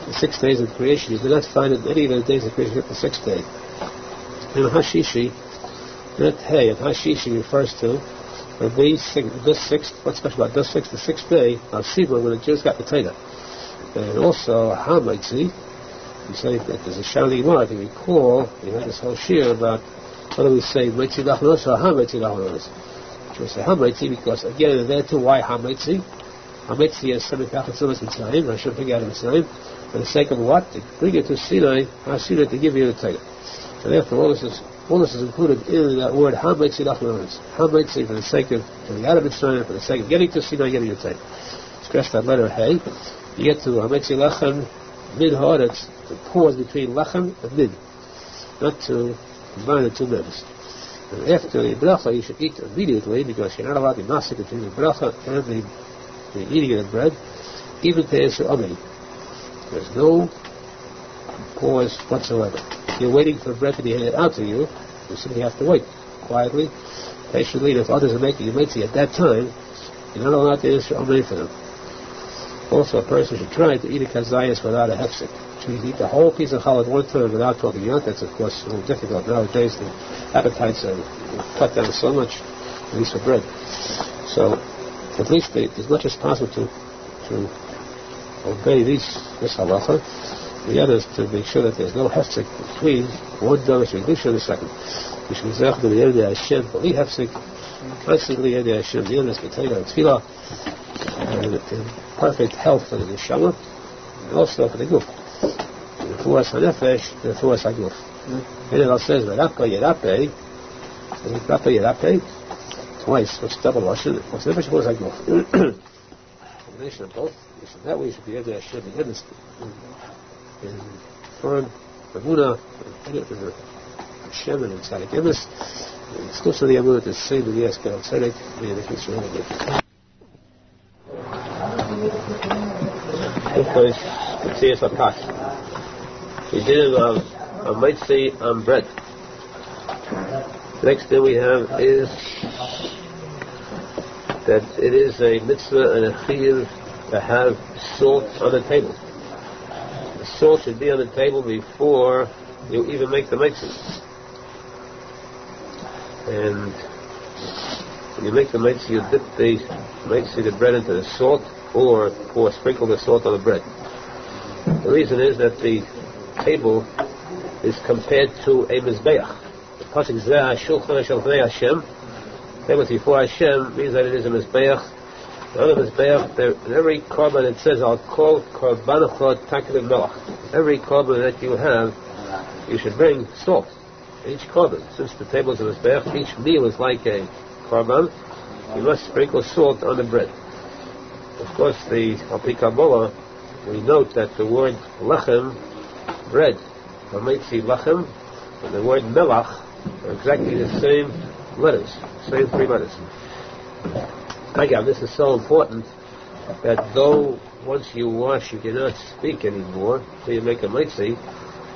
[SPEAKER 1] the 6 days of creation. You do not find it any of the days of creation except the 6th day. And hashishi, that hey of hashishi refers to this 6th. What's special about this 6th? The 6th day of Sibur when the Jews got the Torah. And also Hametzi. You say that there's a shouting more. If you recall, we had this whole shir about what do we say, Meitzi Lachnos or Ha-Meitzi Lachnos. We say Ha-Meitzi because, again, there too, why Ha-Meitzi? Ha-Meitzi is Semi Pachatzumas Mitzrayim, Hashem bring out of Mitzrayim, for the sake of what? To bring you to Sinai, Ha-Sinai, to give you the Torah. So therefore, all this is included in that word Ha-Meitzi Lachnos. Ha-Meitzi for the sake of coming out of Mitzrayim, for the sake of getting to Sinai, getting the Torah. Stress that letter Hey. You get to Ha-Meitzi Lachem, Min Ha'aretz, the pause between lachem and min, not to combine the 2 mids. And after the bracha, you should eat immediately because you're not allowed to master between the bracha and the eating of the bread, even to answer amen. There's no pause whatsoever. You're waiting for bread to be handed out to you. You simply have to wait quietly, patiently. And if others are making a mitzvah at that time, you're not allowed to answer amen for them. Also, a person should try to eat a kazayas without a hefsek. You eat the whole piece of challah 1/3 without talking out. That's, of course, a little difficult. Nowadays, the appetites are cut down so much, at least for bread. So, at least as much as possible to obey this halacha. The other is to make sure that there's no hefsek between one dorish and the second. You should be zech to the end of Hashem, but we hefsek constantly end of Hashem, the end of Ketayla and Tfilah, and in perfect health for the neshama, and also for the guf. The Fuas HaNefesh, the Fuas HaGuf. And it all says, Rappe Yerape, twice, what's double Russian, what's the Nefesh, Fuas HaGuf. Combination of both. So that way you should be able to Hashem in firm, Ramuna, and Hashem, and Tzadik Emes, and exclusively Ramuna to say to the Eskel of Tzadik, and the Kitzur Hamad. First, let's see if I pass. We did a mitzvah on bread. The next thing we have is that it is a mitzvah and a chiyuv to have salt on the table. The salt should be on the table before you even make the mitzvah. And when you make the mitzvah, you dip the bread into the salt or sprinkle the salt on the bread. The reason is that the table is compared to a mizbeach. The posek zeh Shulchan shel Bnei Hashem. Tables before Hashem means that it is a mizbeach. The other mizbeach, in every korban it says, "I'll call korbanecha takelim melach." Every korban that you have, you should bring salt. Each korban, since the table is a mizbeach, each meal is like a korban. You must sprinkle salt on the bread. Of course, Al Pi Kabbalah, we note that the word lechem, bread, hametzi lechem, and the word melach are exactly the same letters, same three letters. Again, this is so important that though once you wash you cannot speak anymore, so you make a mitzi,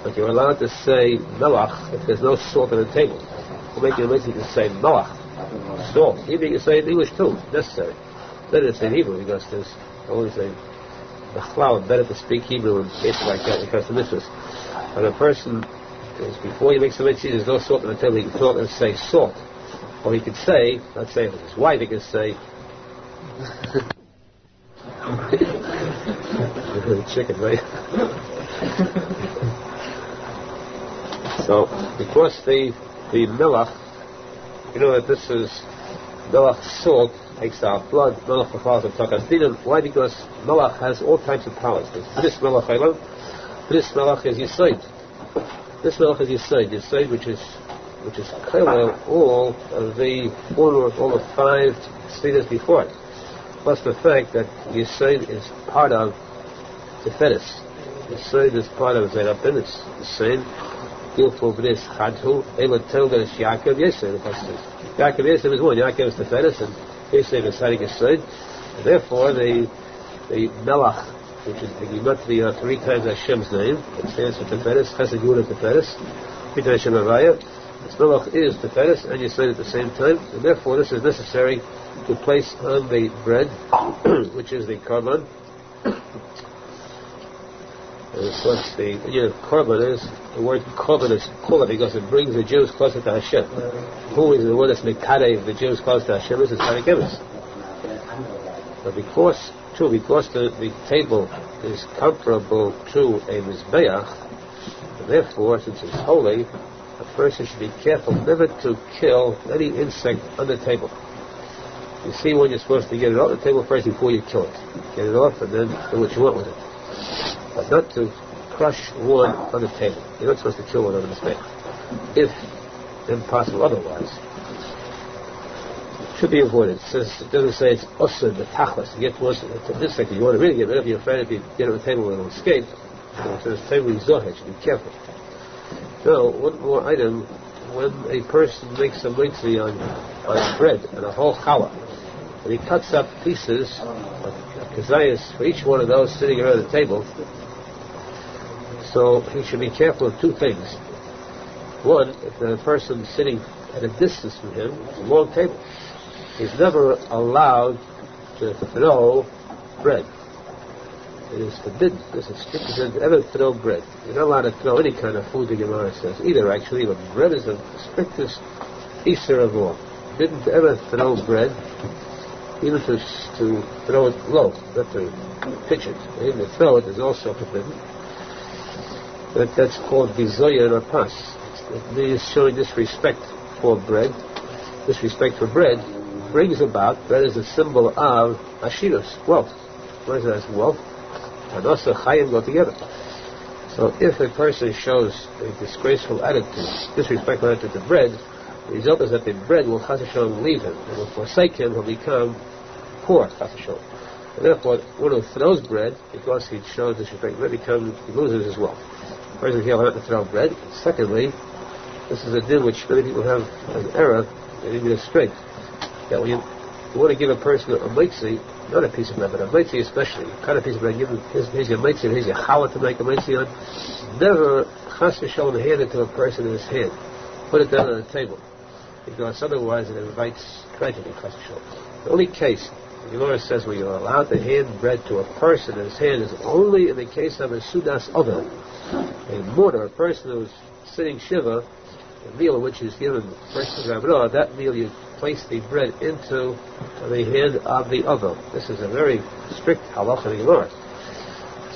[SPEAKER 1] but you're allowed to say melach if there's no salt on the table. To make a mitzi, you can say melach, salt. Even you can say it in English too, necessary. Better to say in Hebrew because there's always a cloud, better to speak Hebrew and it's like that because the mitzvahs. When a person is, before he makes a mitzvah, there's no salt on the table, he can talk and say salt. Or he could say, let's say if it's his wife, he could say chicken, right? So, because the melach, you know that this is melach, salt, takes out blood, melach the powers of takasdinim. Why? Because melach has all types of powers. This melach is yisoid. This melach is yisoid, which is clearly all of the five stages before it. Plus the fact that yisoid is part of the fetus. Yisoid is part of Zerapin. It's the same. Gilful b'nis chadhu. Ela teldas Yaakov Yosef. Yaakov Yosef is one. Yaakov is the fetus, and Yosef is Sadik Yisoid. And therefore, the melach, which is the gematria three times Hashem's name, it stands for the fetus. Chesed Yud is the fetus. Three times Hashem Havaya. This melach is the fetus, and Yisoid at the same time, and therefore this is necessary to place on the bread, which is the korban. And of course, the korban is, the word korban is kula because it brings the Jews closer to Hashem. Who is the one that's mekadev the Jews closer to Hashem? This is tzadik. But because the table is comparable to a mizbeach, and therefore, since it's holy, a person should be careful never to kill any insect on the table. You see when you're supposed to get it off the table first before you kill it. Get it off and then do what you want with it. But not to crush one on the table. You're not supposed to kill one on the table. If impossible otherwise. It should be avoided. It doesn't say it's osud, the tachlis. You get one insect you want to really get rid of, you're afraid if you get it on the table it will escape. So it says Tikuney Zohar, you should be careful. Now, one more item. When a person makes a mitzvah on bread and a whole challah, and he cuts up pieces of kazayas for each one of those sitting around the table, so he should be careful of two things. One, if the person sitting at a distance from him, it's a long table, he's never allowed to throw bread. It is forbidden. This is strictly forbidden to ever throw bread. You're not allowed to throw any kind of food, the Gemara says, either actually, but bread is the strictest Easter of all. Forbidden to ever throw bread, even to throw it low, not to pitch it. Even to throw it is also forbidden. But that's called bizoya or pas. It means showing disrespect for bread. Disrespect for bread brings about, bread is a symbol of ashirus, wealth. What is that as wealth? And also chayim go together. So if a person shows a disgraceful attitude, disrespectful attitude to bread, the result is that the bread will chas v'shalom leave him. It will forsake him, he'll become poor, chas v'shalom. And therefore, one who throws bread, because he shows disrespect, he loses his wealth. First, he'll have to throw bread. Secondly, this is a din which many people have an error, they didn't get it straight. That when you want to give a person a mitzi, not a piece of bread, but a mitzi especially, cut a piece of bread, give him, here's your mitzi, here's your challah to make a mitzi on. Never chas v'shalom hand it to a person in his hand. Put it down on the table. Because otherwise it invites tragedy, chas v'shalom. The only case, the Gemara says, where you're allowed to hand bread to a person in his hand is only in the case of a sudas other. A mourner, a person who's sitting shiva, a meal in which he's given first to Rav, that meal you place the bread into the hand of the other. This is a very strict halacha in the Gemara.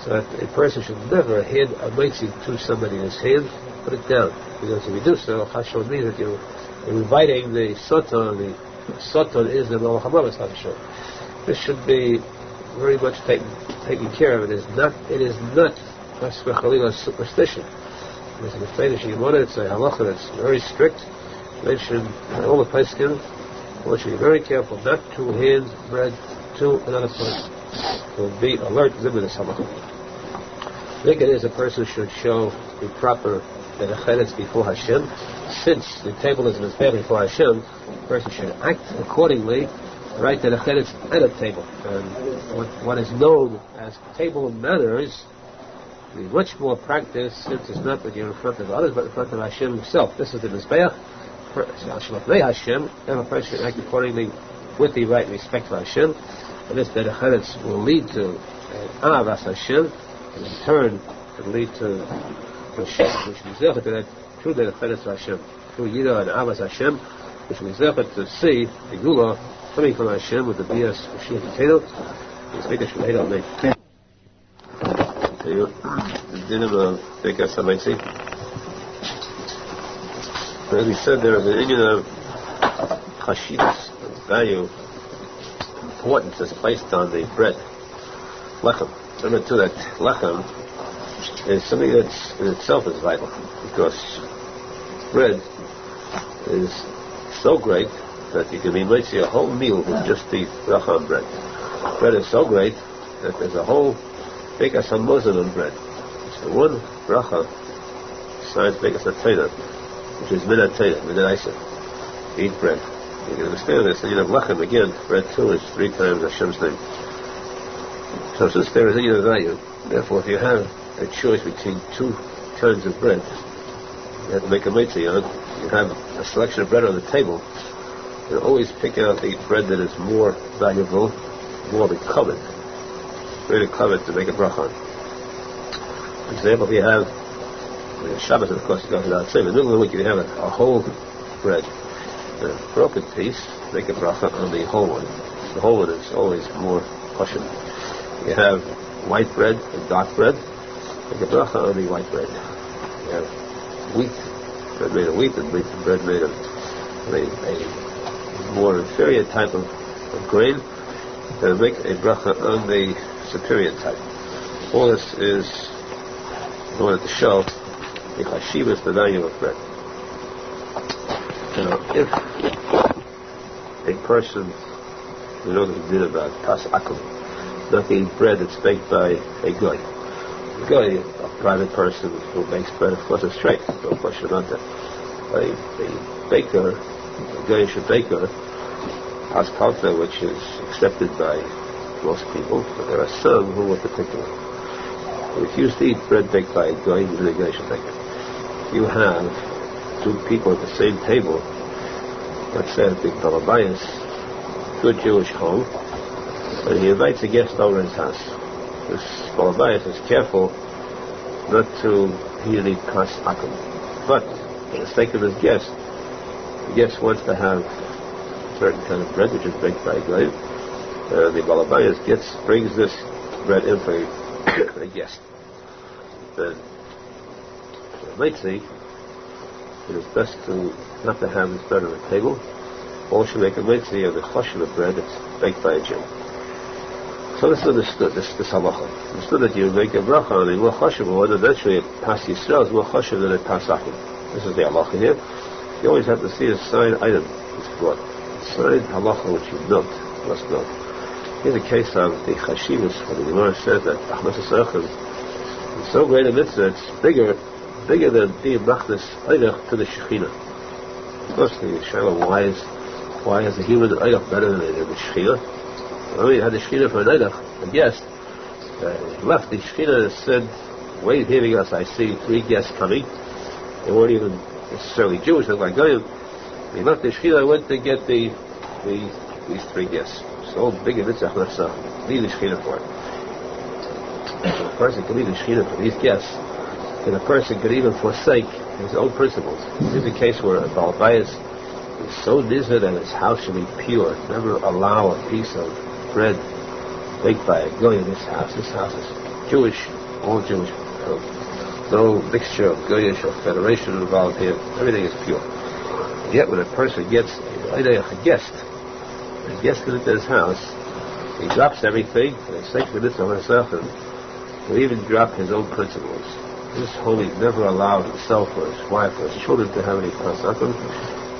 [SPEAKER 1] So that a person should never hand a mitzi to somebody in his hand. put it down. Because if you do so, chashon means that you're inviting the soton. The soton is the malach hamavos chashon. This should be very much taken care of. It is not superstition. It's a Feinstein Shemona. It's a halacha that's very strict. Mentioned all the poskim. One should be very careful not to hand bread to another person. To be alert to this halacha. I think it is a person should show the proper menachem before Hashem. Since the table is mizbeach before Hashem, the person should act accordingly. Right, menachem at a table. And what is known as table manners be much more practiced, since it's not that you're in front of others, but in front of Hashem himself. This is the mizbeach. Hashem, and a person should act accordingly with the right respect for Hashem. And this menachem will lead to Ahavas Hashem, and in turn will lead to Hashem, which is to that true menachem to Hashem, through Yira and Ahavas Hashem, which will be to see the Gula coming from Hashem with the Bias Mashiach Tikkuney. It's making sure they don't make. The dinner of Bekas Hamaitzi. As we said, there is an Indian of Chassidus, value, importance is placed on the bread, lechem. Remember too that lechem is something that's in itself is vital, because bread is so great that you can be mitzvah a whole meal with just the bracha on bread. Bread is so great that there's a whole bekas hamazon on bread. It's the one bracha besides bekas hatayna, which is minatayna, minaisa. Eat bread. You can understand this. And you have lechem again. Bread too is 3 times Hashem's name. So since there is any other value, therefore, if you have a choice between 2 kinds of bread, you have to make a mitzvah on. You have a selection of bread on the table. You always pick out the bread that is more valuable, more recovered, very covered to make a bracha on. For example, if you have Shabbos, of course, it goes without saying. In the middle of the week, you have a whole bread, a broken piece, make a bracha on the whole one. The whole one is always more kosher. You have white bread and dark bread, make a bracha on the white bread. You have wheat, bread made of wheat, and bread made of a more inferior type of grain, and make a bracha on the superior type. All this is in order to show the chashivas, the value of bread. Now, if a person, we know that we did about pas akum, not eating bread that's baked by a goy. A goy, a private person who bakes bread, of course, is straight, no question about that. A baker, a goyish baker, paskalta, which is accepted by most people, but there are some who are particular. Who refuse to eat bread baked by a goy, even a goyish baker. You have 2 people at the same table, let's say at the Balabayas, good Jewish home, and he invites a guest over his house. This Balabayas is careful not to eat any kas akum. But, for the sake of his guest, the guest wants to have a certain kind of bread, which is baked by a goy. The Balabayas brings this bread in for a guest. And might see, it is best to not to have this bread on the table. All should make a mitzvah of the choshen of bread that's baked by a Jew. So this is understood, this halacha. Understood that you make a bracha on the more choshen, or eventually a pas Yisrael is more choshen than a pas akum. This is the halacha here. You always have to see a side item that's brought. A side halacha which you must note. Here's a case of the chashivas, where the Gemara says that achmas ha'sarchim is so great a mitzvah, it's bigger than being machnas eidach to the Shekhinah. Of course, the Shaila, why is the human eidach better than the Shekhinah? When we had the Shekhinah for an eidach, a guest, he left. The Shekhinah said, wait, hearing us, I see 3 guests coming. They weren't even necessarily Jewish, they were like Goyim. He left the Shekhinah and went to get these 3 guests. So big a mitzvah, leave the Shekhinah for it. So a person can leave the Shekhinah for these guests, and a person could even forsake his own principles. This is a case where a Baal Bayis is so nizar that his house should be pure. Never allow a piece of bread baked by a goy in this house. This house is Jewish, all Jewish. No mixture of goyish or federation involved here. Everything is pure. Yet when a person gets a guest into his house, he drops everything, and he's thinking this on himself, and will even drop his own principles. This holy never allowed himself or his wife or his children to have any pasakim.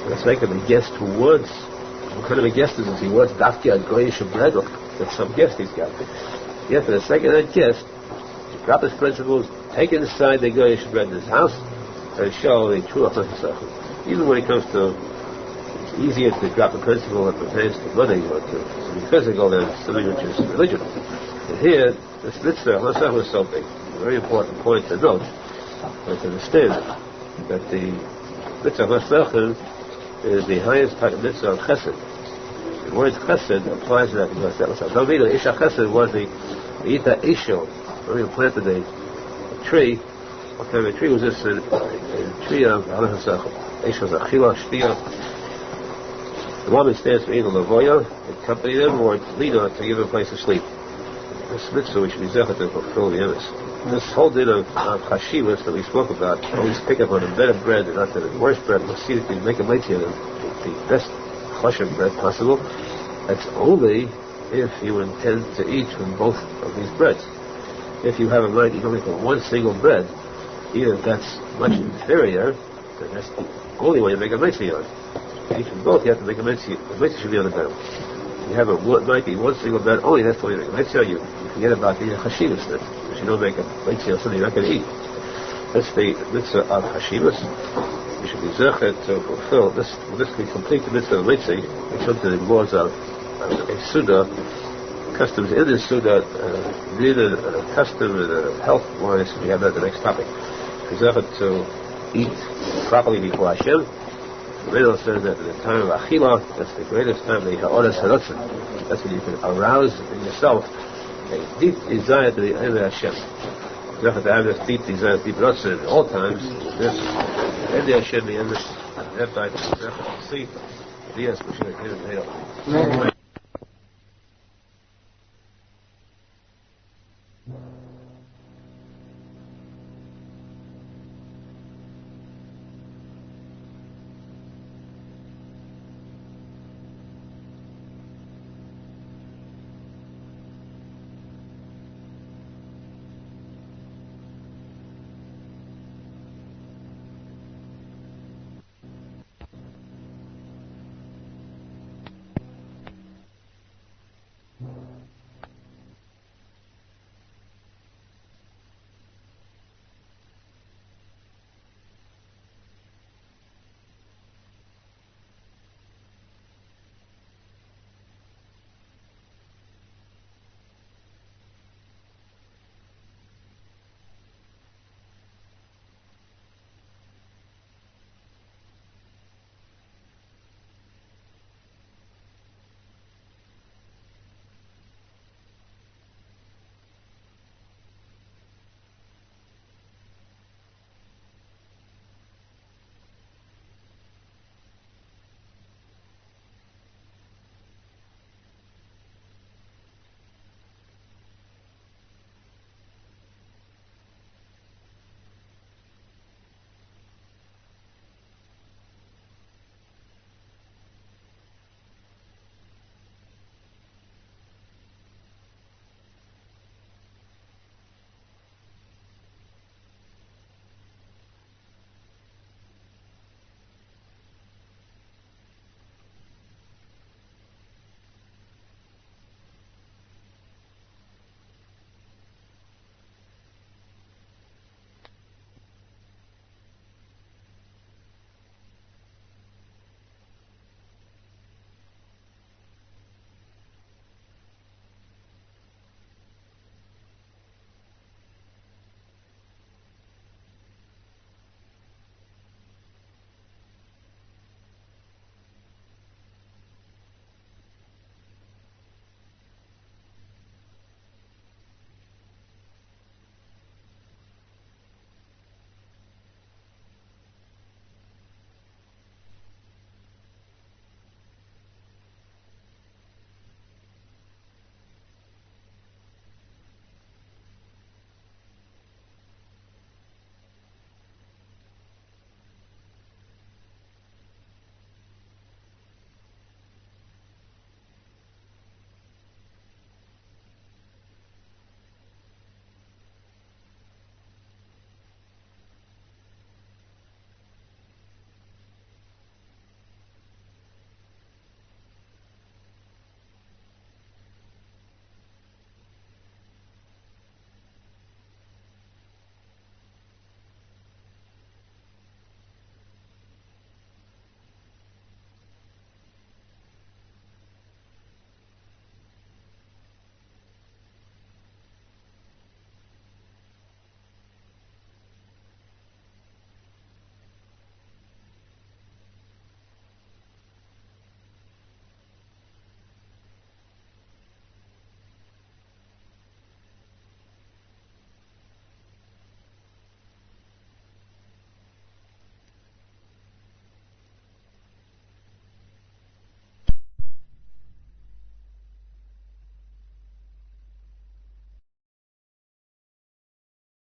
[SPEAKER 1] Let's make him a guest who wants. What kind of a guest is this? He wants dafki goyish bread, or that's some guest he's got. Yet for the second-hand guest, to drop his principles, take inside the goyish bread in his house, and show the true himself. Even when it comes to, it's easier to drop a principle that pertains to money or to something physical than something which is religion. And here, this mitzvah, Halacha was something, a very important point to note, and to understand that the mitzvah Halacha is the highest type of mitzvah of chesed. The word chesed applies to that because that was a Davida. Isha chesed was the Ita Isho, when we planted a tree. What kind of a tree was this? A tree of Halacha. Isha was a chila, shtia. The woman stands for either lavoya, accompany them, or lead on to give them a place to sleep. This mitzvah we should be zeichet to fulfill the emes. This whole din of chashivas that we spoke about, always pick up on a better bread and not the worst bread. We'll see that you make a mitzvah the best chashiv bread possible. That's only if you intend to eat from both of these breads. If you have a mind eat only from one single bread, even if that's much inferior, then that's the only way you make a mitzvah on. If you eat from both, you have to make a mitzvah. The mitzvah should be on the middle. You have might be one single bread only, that's the way you make a mitzvah. You forget about the chashivas then. If you don't make a mitzvah on something you're not going to eat. That's the mitzvah of chashivas. You should be zeichet to fulfill this. This can complete the mitzvah of mitzvah. We come to the laws of a suda, customs in the suda, neither custom and health-wise. We have that the next topic. Be zeichet to eat properly before Hashem. The Rebbe says that at the time of Achila, that's the greatest time, the Ha'oras Haratzin. That's when you can arouse in yourself a deep desire to the end of Hashem. You have to have this deep desire, deep Ratzin at all times. This end of Hashem, the end of that time, see, yes, we should have given it.